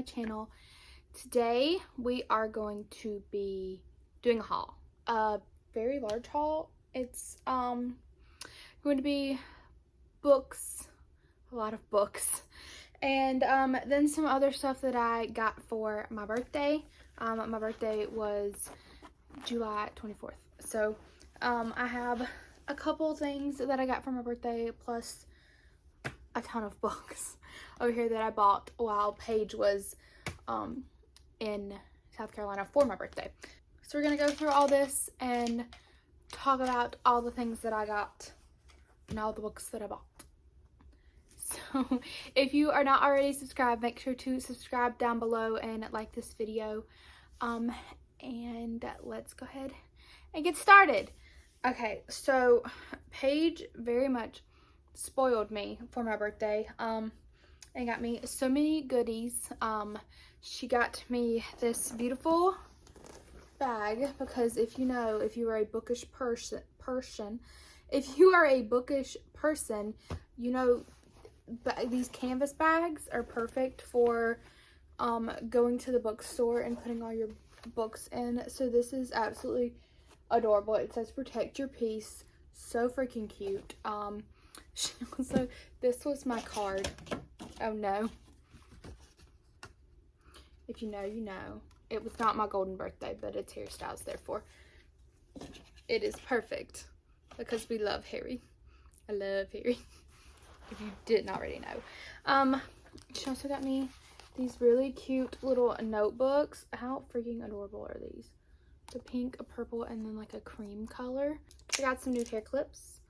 my channel. Today we are going to be doing a haul, a very large haul. It's going to be books, a lot of books, and then some other stuff that I got for my birthday. My birthday was July 24th, so I have a couple things that I got for my birthday, plus a ton of books over here that I bought while Paige was in South Carolina for my birthday. So we're gonna go through all this and talk about all the things that I got and all the books that I bought. So if you are not already subscribed, make sure to subscribe down below and like this video. And let's go ahead and get started. Okay, so Paige very much spoiled me for my birthday and got me so many goodies. She got me this beautiful bag because if you are a bookish person, you know these canvas bags are perfect for going to the bookstore and putting all your books in. So this is absolutely adorable. It says protect your peace. So freaking cute. So this was my card. Oh no. If you know, you know. It was not my golden birthday, but it's hairstyles, therefore it is perfect because we love Harry. I love Harry. If you didn't already know. She also got me these really cute little notebooks. How freaking adorable are these? The pink, a purple, and then like a cream color. I got some new hair clips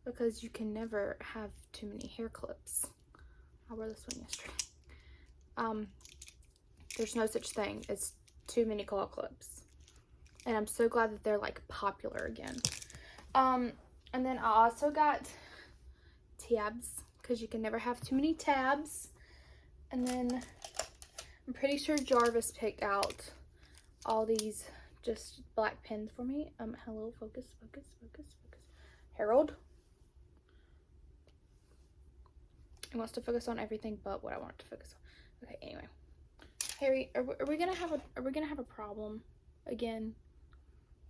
because you can never have too many hair clips. I wore this one yesterday. There's no such thing as too many claw clips. And I'm so glad that they're like popular again. And then I also got tabs because you can never have too many tabs. And then I'm pretty sure Jarvis picked out all these just black pens for me. Hello, focus. Harold. It wants to focus on everything but what I want it to focus on. Okay, anyway. Harry, are we gonna have a problem again?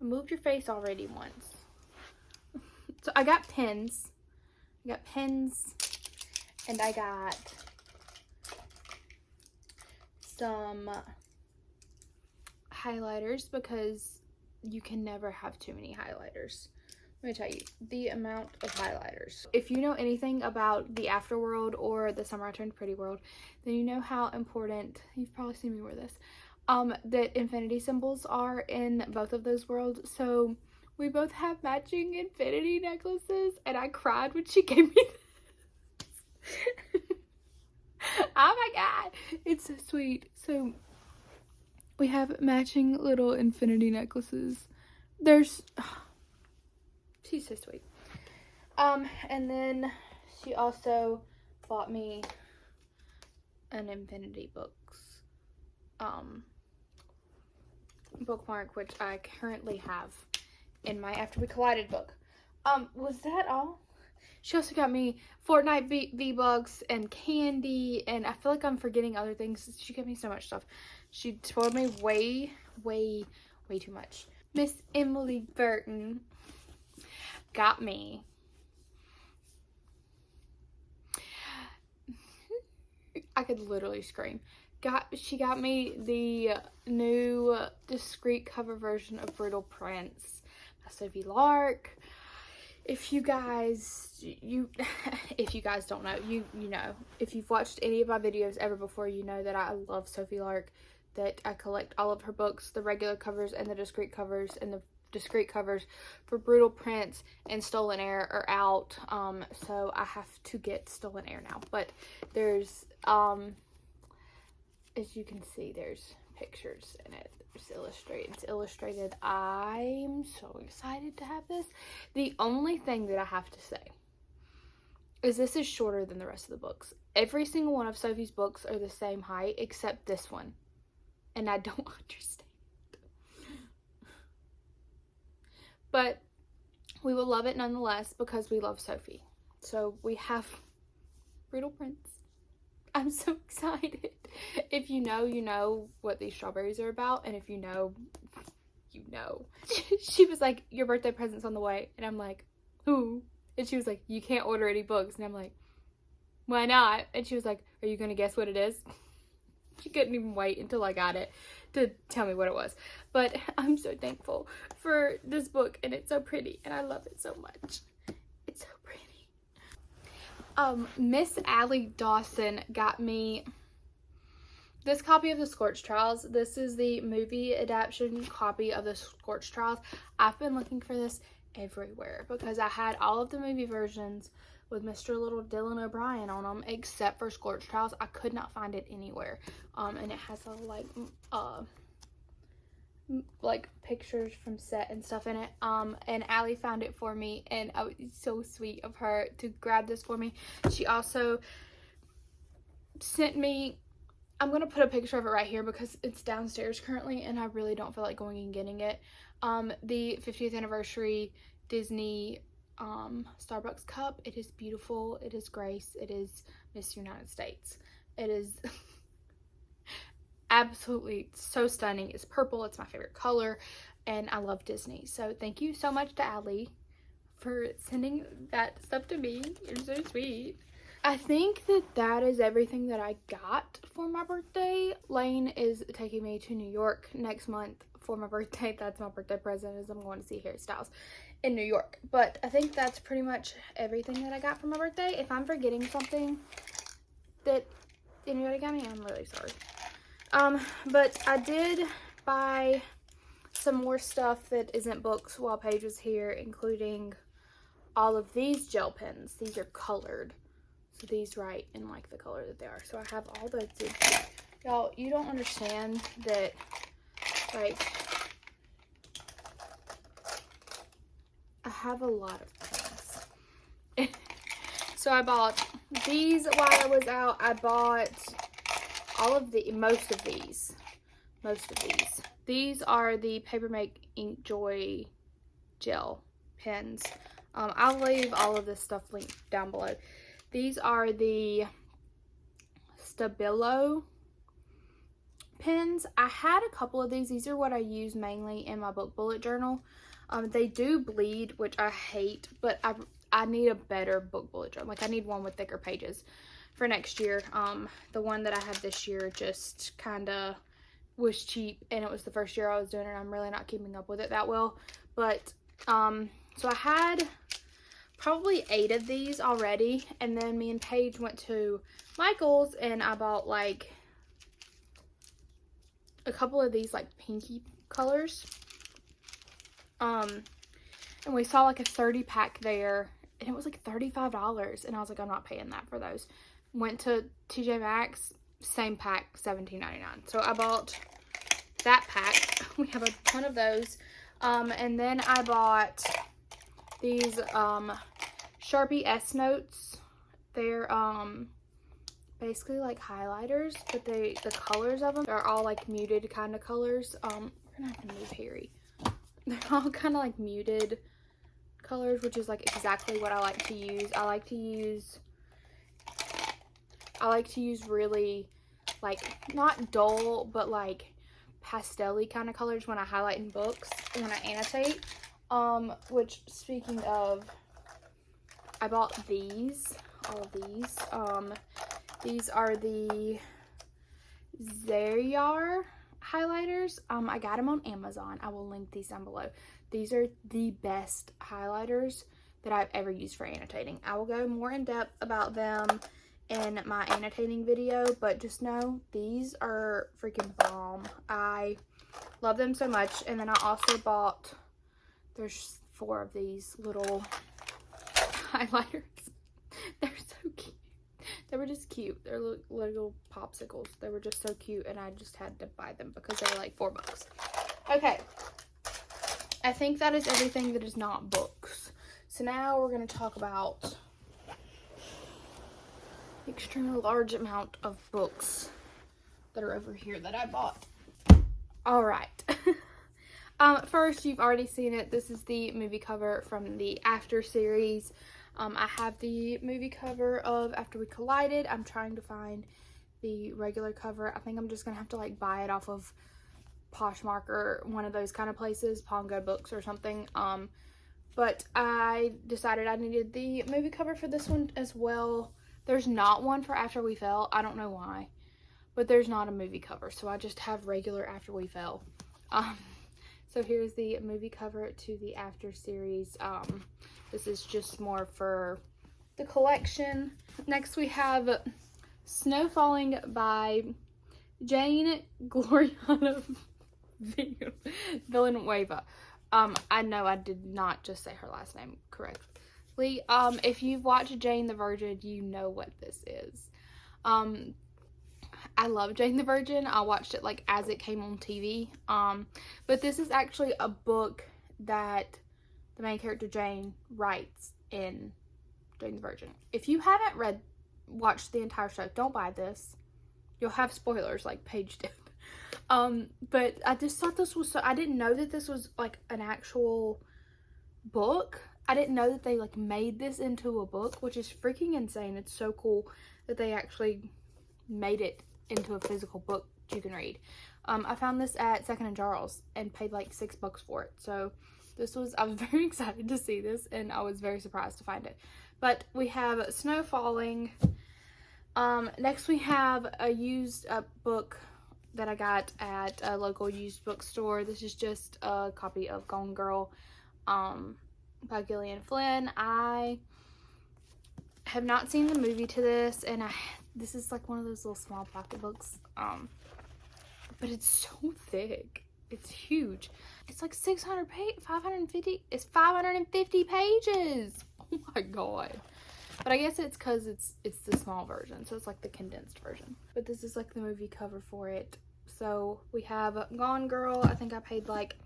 I moved your face already once. So I got pens. And I got some highlighters because you can never have too many highlighters. Let me tell you the amount of highlighters. If you know anything about the Afterworld or the Summer I Turned Pretty world, then you know how important, you've probably seen me wear this, that infinity symbols are in both of those worlds. So we both have matching infinity necklaces, and I cried when she gave me this. Oh my god, it's so sweet. So we have matching little infinity necklaces. She's so sweet. And then she also bought me an Infinity Books bookmark, which I currently have in my After We Collided book. Was that all? She also got me Fortnite V-Bucks and candy, and I feel like I'm forgetting other things. She gave me so much stuff. She spoiled me way too much. Miss Emily Burton got me I could literally scream. She got me the new discreet cover version of Brittle Prince by Sophie Lark. If you guys don't know, you know. If you've watched any of my videos ever before, you know that I love Sophie Lark, that I collect all of her books, the regular covers and the discreet covers, and the discreet covers for Brutal Prince and Stolen Heir are out, so I have to get Stolen Heir now. But there's as you can see, there's pictures in it. It's illustrated. I'm so excited to have this. The only thing that I have to say is this is shorter than the rest of the books. Every single one of Sophie's books are the same height except this one, and I don't understand. But we will love it nonetheless because we love Sophie. So we have Brittle Prince. I'm so excited. If you know, you know what these strawberries are about. And if you know, you know. She was like, your birthday present's on the way. And I'm like, who? And she was like, you can't order any books. And I'm like, why not? And she was like, are you going to guess what it is? She couldn't even wait until I got it to tell me what it was. But I'm so thankful for this book, and it's so pretty, and I love it so much. It's so pretty. Miss Allie Dawson got me this copy of the Scorch Trials. This is the movie adaptation copy of the Scorch Trials. I've been looking for this everywhere because I had all of the movie versions with Mr. Little Dylan O'Brien on them, except for Scorch Trials. I could not find it anywhere. And it has like pictures from set and stuff in it. And Allie found it for me, and it's so sweet of her to grab this for me. She also sent me, I'm gonna put a picture of it right here because it's downstairs currently, and I really don't feel like going and getting it. The 50th anniversary Disney Starbucks cup. It is beautiful. It is Grace. It is Miss United States. It is absolutely so stunning. It's purple. It's my favorite color, and I love Disney. So thank you so much to Allie for sending that stuff to me. You're so sweet. I think that is everything that I got for my birthday. Lane is taking me to New York next month for my birthday. That's my birthday present, is I'm going to see Harry Styles in New York. But I think that's pretty much everything that I got for my birthday. If I'm forgetting something that anybody got me, I'm really sorry. But I did buy some more stuff that isn't books while Paige was here, including all of these gel pens. These are colored, so these write in like the color that they are. So I have all those. Y'all, you don't understand that, like, I have a lot of pens. So I bought these while I was out. I bought most of these. These are the Papermate Ink Joy gel pens. I'll leave all of this stuff linked down below. These are the Stabilo pens. I had a couple of these. These are what I use mainly in my book bullet journal. They do bleed, which I hate, but I need a better book bullet journal. Like, I need one with thicker pages for next year. The one that I have this year just kind of was cheap, and it was the first year I was doing it, and I'm really not keeping up with it that well. But so I had probably 8 of these already, and then me and Paige went to Michael's, and I bought like a couple of these like pinky colors. And we saw like a 30 pack there, and it was like $35, and I was like, I'm not paying that for those. Went to TJ Maxx, same pack, $17.99. So I bought that pack. We have a ton of those. And then I bought these Sharpie S Notes. They're basically like highlighters, but the colors of them are all like muted kind of colors. We're gonna have to move Harry. They're all kind of like muted colors, which is like exactly what I like to use. I like to use really like not dull, but like pastel-y kind of colors when I highlight in books and when I annotate. Which, speaking of, I bought these, all of these. These are the Eyre highlighters. I got them on Amazon. I will link these down below. These are the best highlighters that I've ever used for annotating. I will go more in depth about them in my annotating video, but just know these are freaking bomb. I love them so much. And then I also bought, there's 4 of these little highlighters. They're so cute. They were just cute. They're little popsicles. They were just so cute, and I just had to buy them because they were like $4. Okay, I think that is everything that is not books. So now we're going to talk about the extremely large amount of books that are over here that I bought. All right. First, you've already seen it. This is the movie cover from the After series. I have the movie cover of After We Collided. I'm trying to find the regular cover. I think I'm just gonna have to like buy it off of Poshmark or one of those kind of places, Pongo Books or something. But I decided I needed the movie cover for this one as well. There's not one for After We Fell. I don't know why, but there's not a movie cover, so I just have regular After We Fell. So here's the movie cover to the After series. This is just more for the collection. Next we have Snow Falling by Jane Gloriana Villanueva. I know I did not just say her last name correctly. If you've watched Jane the Virgin, you know what this is. I love Jane the Virgin. I watched it like as it came on TV. But this is actually a book that the main character Jane writes in Jane the Virgin. If you haven't watched the entire show, don't buy this. You'll have spoilers like Paige did. But I just thought this was so, I didn't know that this was like an actual book. I didn't know that they like made this into a book, which is freaking insane. It's so cool that they actually made it into a physical book you can read. I found this at Second and Charles and paid like $6 for it. So I was very excited to see this, and I was very surprised to find it. But we have Snow Falling. Next we have a used book that I got at a local used bookstore. This is just a copy of Gone Girl by Gillian Flynn. I have not seen the movie to this, and this is like one of those little small pocket books, but it's so thick. It's huge. It's like 550. It's 550 pages. Oh my god. But I guess it's because it's the small version, so it's like the condensed version. But this is like the movie cover for it. So we have Gone Girl. I think I paid like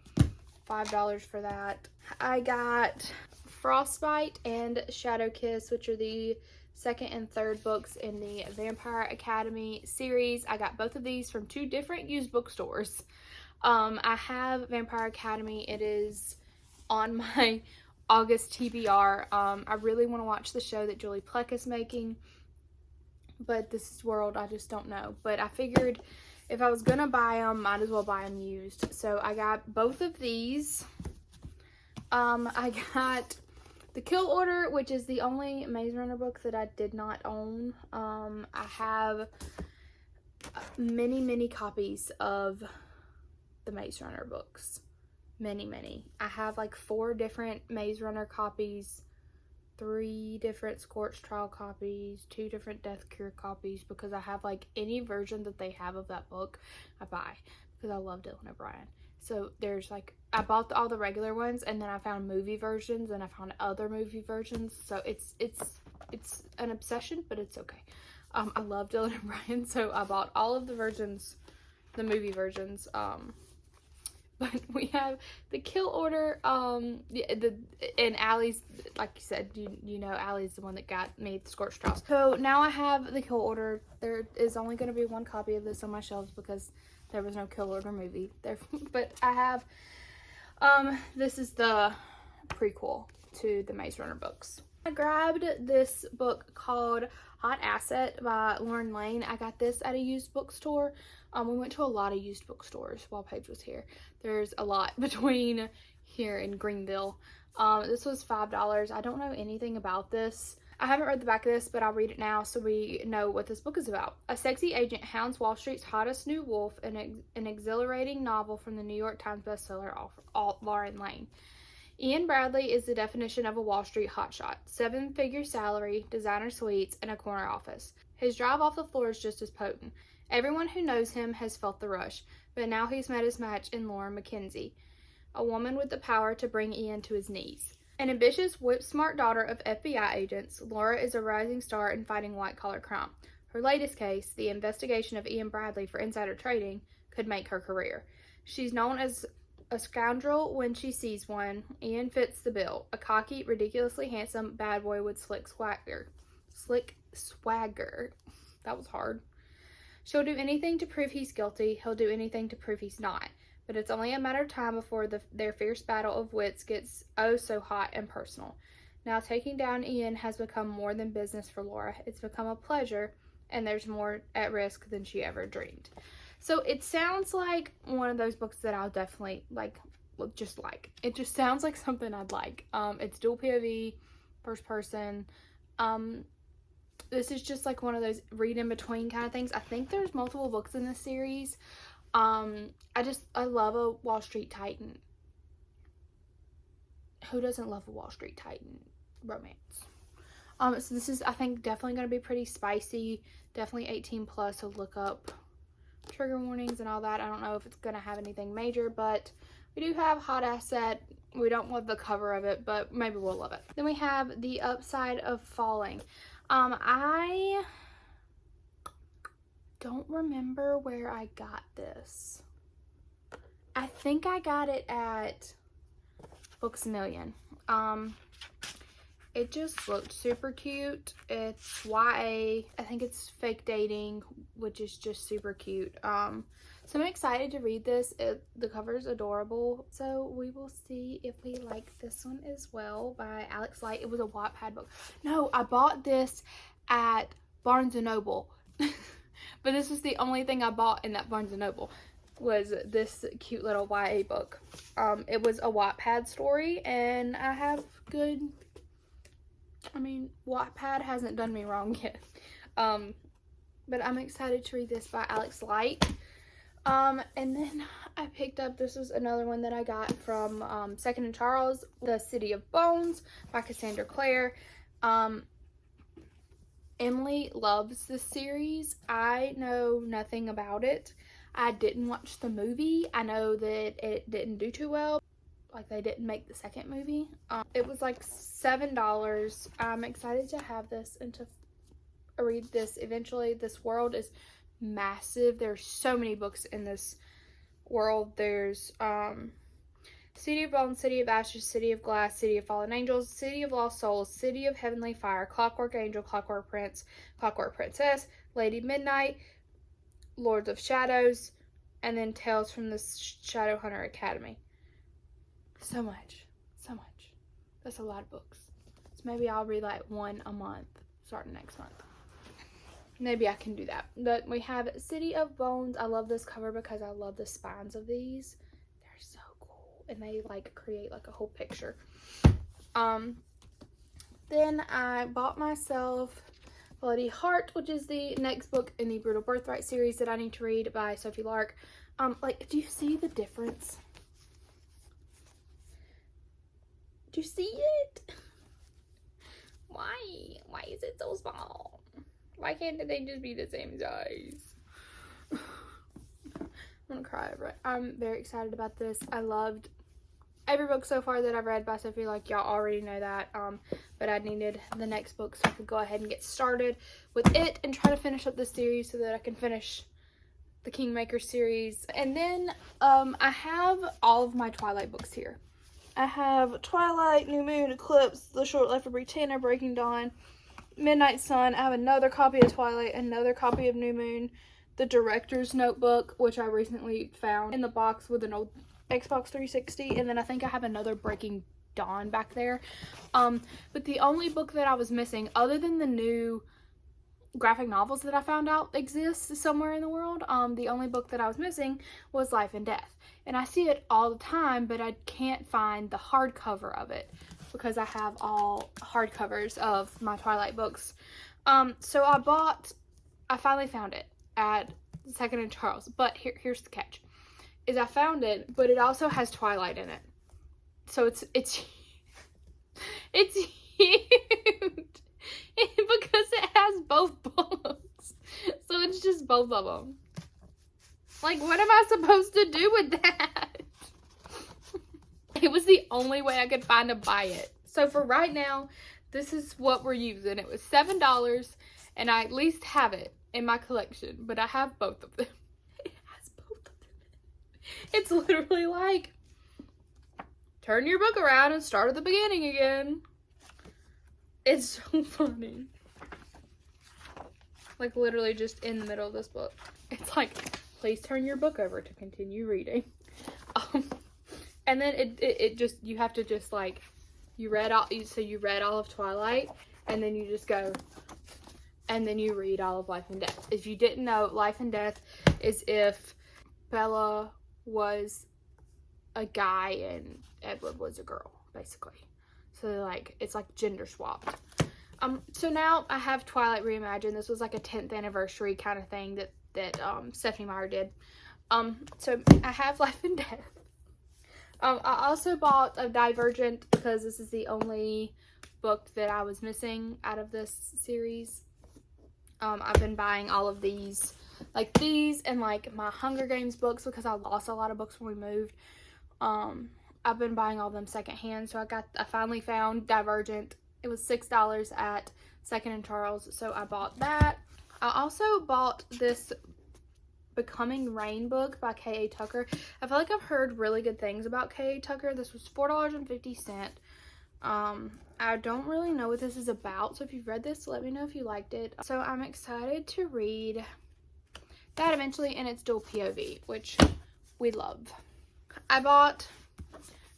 $5 for that. I got Frostbite and Shadow Kiss, which are the second and third books in the Vampire Academy series. I got both of these from two different used bookstores. I have Vampire Academy. It is on my August TBR. I really want to watch the show that Julie Plec is making, but this world, I just don't know. But I figured if I was gonna buy them, might as well buy them used. So I got both of these. I got The Kill Order, which is the only Maze Runner book that I did not own. I have many copies of the Maze Runner books. Many. I have like 4 different Maze Runner copies, 3 different Scorch Trial copies, 2 different Death Cure copies, because I have like any version that they have of that book, I buy, because I love Dylan O'Brien. So there's like, I bought all the regular ones, and then I found movie versions, and I found other movie versions. So it's an obsession, but it's okay. I love Dylan O'Brien, so I bought all of the versions, the movie versions. But we have The Kill Order, and Allie's, like you said, you know Allie's the one that got me the Scorch Trials. So now I have The Kill Order. There is only going to be 1 copy of this on my shelves because there was no Kill Order movie there. But I have, this is the prequel to the Maze Runner books. I grabbed this book called Hot Asset by Lauren Lane. I got this at a used bookstore. We went to a lot of used bookstores while Paige was here. There's a lot between here and Greenville. This was $5. I don't know anything about this. I haven't read the back of this, but I'll read it now so we know what this book is about. A sexy agent hounds Wall Street's hottest new wolf in an exhilarating novel from the New York Times bestseller Lauren Lane. Ian Bradley is the definition of a Wall Street hotshot. 7-figure salary, designer suites, and a corner office. His drive off the floor is just as potent. Everyone who knows him has felt the rush, but now he's met his match in Laura McKenzie, a woman with the power to bring Ian to his knees. An ambitious, whip-smart daughter of FBI agents, Laura is a rising star in fighting white-collar crime. Her latest case, the investigation of Ian Bradley for insider trading, could make her career. She's known as a scoundrel when she sees one. Ian fits the bill. A cocky, ridiculously handsome bad boy with slick swagger. That was hard. She'll do anything to prove he's guilty. He'll do anything to prove he's not. But it's only a matter of time before their fierce battle of wits gets oh so hot and personal. Now taking down Ian has become more than business for Laura. It's become a pleasure, and there's more at risk than she ever dreamed. So it sounds like one of those books that I'll definitely like. It just sounds like something I'd like. It's dual POV, first person. This is just like one of those read in between kind of things. I think there's multiple books in this series. I love a Wall Street Titan. Who doesn't love a Wall Street Titan romance? So this is, I think, definitely going to be pretty spicy. Definitely 18 plus, so look up trigger warnings and all that. I don't know if it's going to have anything major, but we do have Hot Asset. We don't love the cover of it, but maybe we'll love it. Then we have The Upside of Falling. I don't remember where I got this. I think I got it at Books A Million. It just looked super cute. It's YA. I think it's fake dating, which is just super cute. So I'm excited to read this. The cover is adorable. So we will see if we like this one as well, by Alex Light. It was a Wattpad book. No, I bought this at Barnes & Noble. But this was the only thing I bought in that Barnes & Noble, was this cute little YA book. It was a Wattpad story, and I have good... Wattpad hasn't done me wrong yet. But I'm excited to read this by Alex Light. And then I picked up, this was another one that I got from Second & Charles, The City of Bones by Cassandra Clare. Emily loves this series. I know nothing about it. I didn't watch the movie. I know that it didn't do too well. Like, they didn't make the second movie. It was like $7. I'm excited to have this and to read this eventually. This world is massive. There's so many books in this world. There's City of Bones, City of Ashes, City of Glass, City of Fallen Angels, City of Lost Souls, City of Heavenly Fire, Clockwork Angel, Clockwork Prince, Clockwork Princess, Lady Midnight, Lords of Shadows, and then Tales from the Shadowhunter Academy. So much. That's a lot of books. So maybe I'll read like one a month starting next month. Maybe I can do that. But we have City of Bones. I love this cover because I love the spines of these. They're so cool. And they like create like a whole picture. Then I bought myself Bloody Heart, which is the next book in the Brutal Birthright series that I need to read, by Sophie Lark. Do you see the difference? Do you see it? Why? Why is it so small? Why can't they just be the same size? I'm gonna cry over it. I'm very excited about this. I loved every book so far that I've read by Sophie. Like, y'all already know that. But I needed the next book so I could go ahead and get started with it and try to finish up this series so that I can finish the Kingmaker series. And then I have all of my Twilight books here. I have Twilight, New Moon, Eclipse, The Short Life of Britannia, Breaking Dawn, Midnight Sun. I have another copy of Twilight, another copy of New Moon, the Director's Notebook, which I recently found in the box with an old Xbox 360, and then I think I have another Breaking Dawn back there. But the only book that I was missing, other than the new graphic novels that I found out exist somewhere in the world, the only book that I was missing was Life and Death. And I see it all the time, but I can't find the hardcover of it because I have all hardcovers of my Twilight books. So I finally found it at Second & Charles. But here's the catch. Is I found it, but it also has Twilight in it. So it's huge. Because it has both books. So it's just both of them. Like, what am I supposed to do with that? It was the only way I could find to buy it. So for right now, this is what we're using. It was $7, and I at least have it in my collection. But I have both of them. It has both of them. It's literally like, turn your book around and start at the beginning again. It's so funny. Like, literally just in the middle of this book. It's like, please turn your book over to continue reading. And then it just, you have to just like you read all of Twilight, and then you just go, and then you read all of Life and Death. If you didn't know, Life and Death is if Bella was a guy and Edward was a girl, basically. So like, it's like gender swapped. So now I have Twilight Reimagined. This was like a 10th anniversary kind of thing that Stephanie Meyer did. So I have Life and Death. I also bought a Divergent because this is the only book that I was missing out of this series. I've been buying all of these, like these and like my Hunger Games books, because I lost a lot of books when we moved. I've been buying all of them secondhand, so I finally found Divergent. It was $6 at Second and Charles, so I bought that. I also bought this Becoming Rain book by K.A. Tucker. I feel like I've heard really good things about K.A. Tucker. This was $4.50. I don't really know what this is about, so if you've read this, let me know if you liked it. So I'm excited to read that eventually, and it's dual POV, which we love. I bought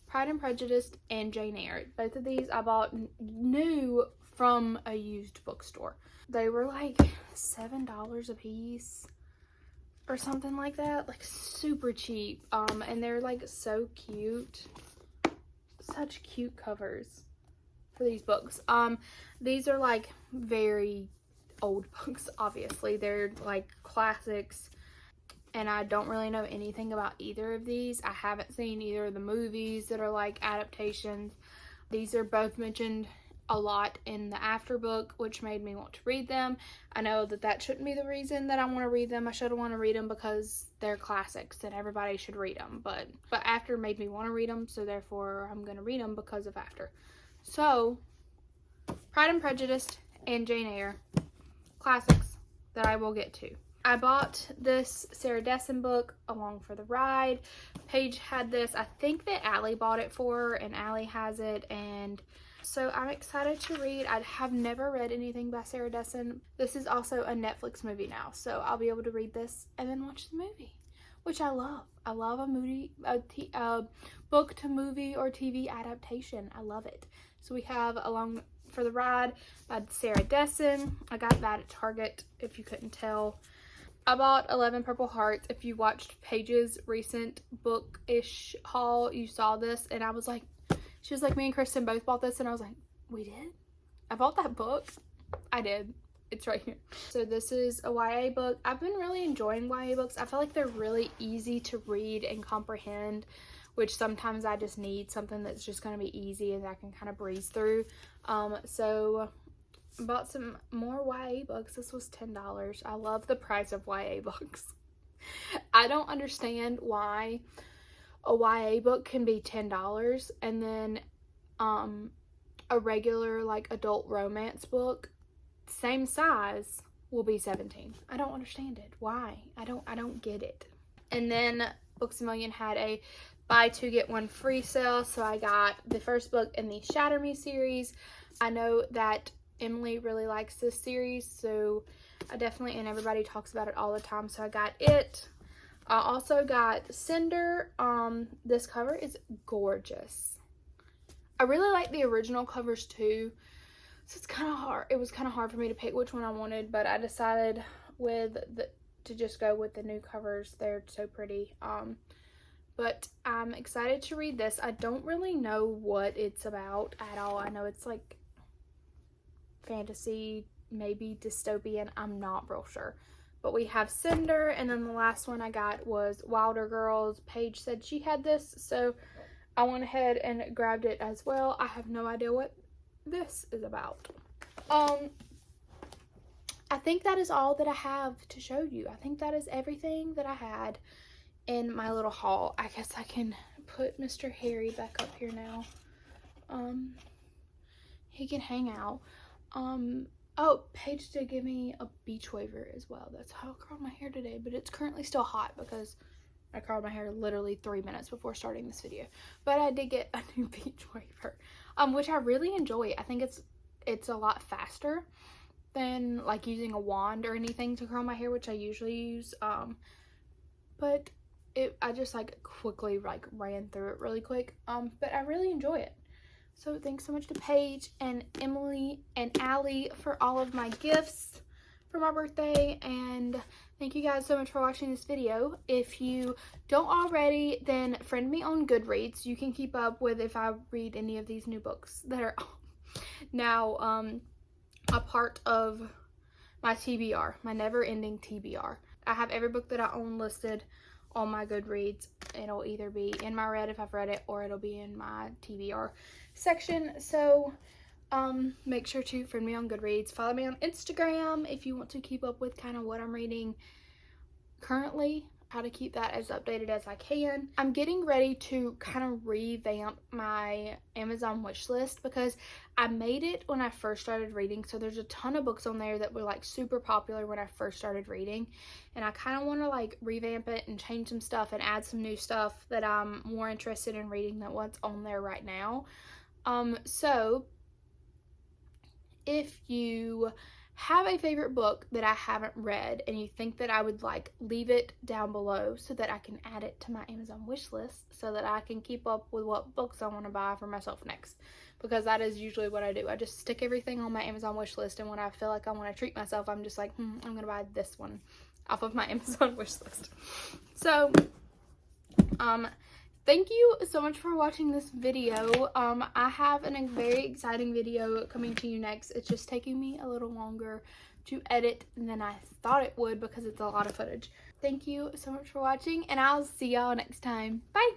Pride and Prejudice and Jane Eyre. Both of these I bought new from a used bookstore. They were like $7 a piece or something like that, like super cheap. And they're like so cute. Such cute covers for these books. These are like very old books, obviously. They're like classics, and I don't really know anything about either of these. I haven't seen either of the movies that are like adaptations. These are both mentioned a lot in the Afterbook, which made me want to read them. I know that shouldn't be the reason that I want to read them. I should want to read them because they're classics and everybody should read them. But After made me want to read them, so therefore I'm going to read them because of After. So, Pride and Prejudice and Jane Eyre, classics that I will get to. I bought this Sarah Dessen book, Along for the Ride. Paige had this. I think that Allie bought it for her, and Allie has it, and so I'm excited to read. I have never read anything by Sarah Dessen. This is also a Netflix movie now, so I'll be able to read this and then watch the movie, which I love. I love a book to movie or TV adaptation. I love it. So we have Along for the Ride by Sarah Dessen. I got that at Target, if you couldn't tell. I bought 11 Purple Hearts. If you watched Paige's recent bookish haul, you saw this, and I was like, she was like, me and Kristen both bought this, and I was like, we did? I bought that book? I did. It's right here. So this is a YA book. I've been really enjoying YA books. I feel like they're really easy to read and comprehend, which sometimes I just need something that's just going to be easy and that I can kind of breeze through. So bought some more YA books. This was $10. I love the price of YA books. I don't understand why a YA book can be $10 and then a regular like adult romance book, same size, will be $17. I don't understand it. Why? I don't get it. And then Books A Million had a buy two get one free sale, so I got the first book in the Shatter Me series. I know that Emily really likes this series, so I definitely, and everybody talks about it all the time, so I got it. I also got Cinder. This cover is gorgeous. I really like the original covers too, so it's kind of hard. It was kind of hard for me to pick which one I wanted, but I decided to just go with the new covers. They're so pretty. But I'm excited to read this. I don't really know what it's about at all. I know it's like fantasy, maybe dystopian. I'm not real sure. But we have Cinder, and then the last one I got was Wilder Girls. Paige said she had this, so I went ahead and grabbed it as well. I have no idea what this is about. I think that is all that I have to show you. I think that is everything that I had in my little haul. I guess I can put Mr. Harry back up here now. He can hang out. Oh, Paige did give me a beach waiver as well. That's how I curled my hair today, but it's currently still hot because I curled my hair literally 3 minutes before starting this video. But I did get a new beach waiver, which I really enjoy. I think it's a lot faster than like using a wand or anything to curl my hair, which I usually use. But I just like quickly like ran through it really quick. But I really enjoy it. So thanks so much to Paige and Emily and Allie for all of my gifts for my birthday, and thank you guys so much for watching this video. If you don't already, then friend me on Goodreads. You can keep up with if I read any of these new books that are now a part of my TBR, my never-ending TBR. I have every book that I own listed on my Goodreads. It'll either be in my read if I've read it, or it'll be in my TBR section. So make sure to friend me on Goodreads. Follow me on Instagram if you want to keep up with kind of what I'm reading currently, how to keep that as updated as I can. I'm getting ready to kind of revamp my Amazon wish list because I made it when I first started reading, so there's a ton of books on there that were like super popular when I first started reading, and I kind of want to like revamp it and change some stuff and add some new stuff that I'm more interested in reading than what's on there right now. So if you have a favorite book that I haven't read and you think that I would like, leave it down below so that I can add it to my Amazon wish list so that I can keep up with what books I want to buy for myself next, because that is usually what I do. I just stick everything on my Amazon wish list, and when I feel like I want to treat myself, I'm just like, I'm gonna buy this one off of my Amazon wish list. So thank you so much for watching this video. I have a very exciting video coming to you next. It's just taking me a little longer to edit than I thought it would because it's a lot of footage. Thank you so much for watching, and I'll see y'all next time. Bye!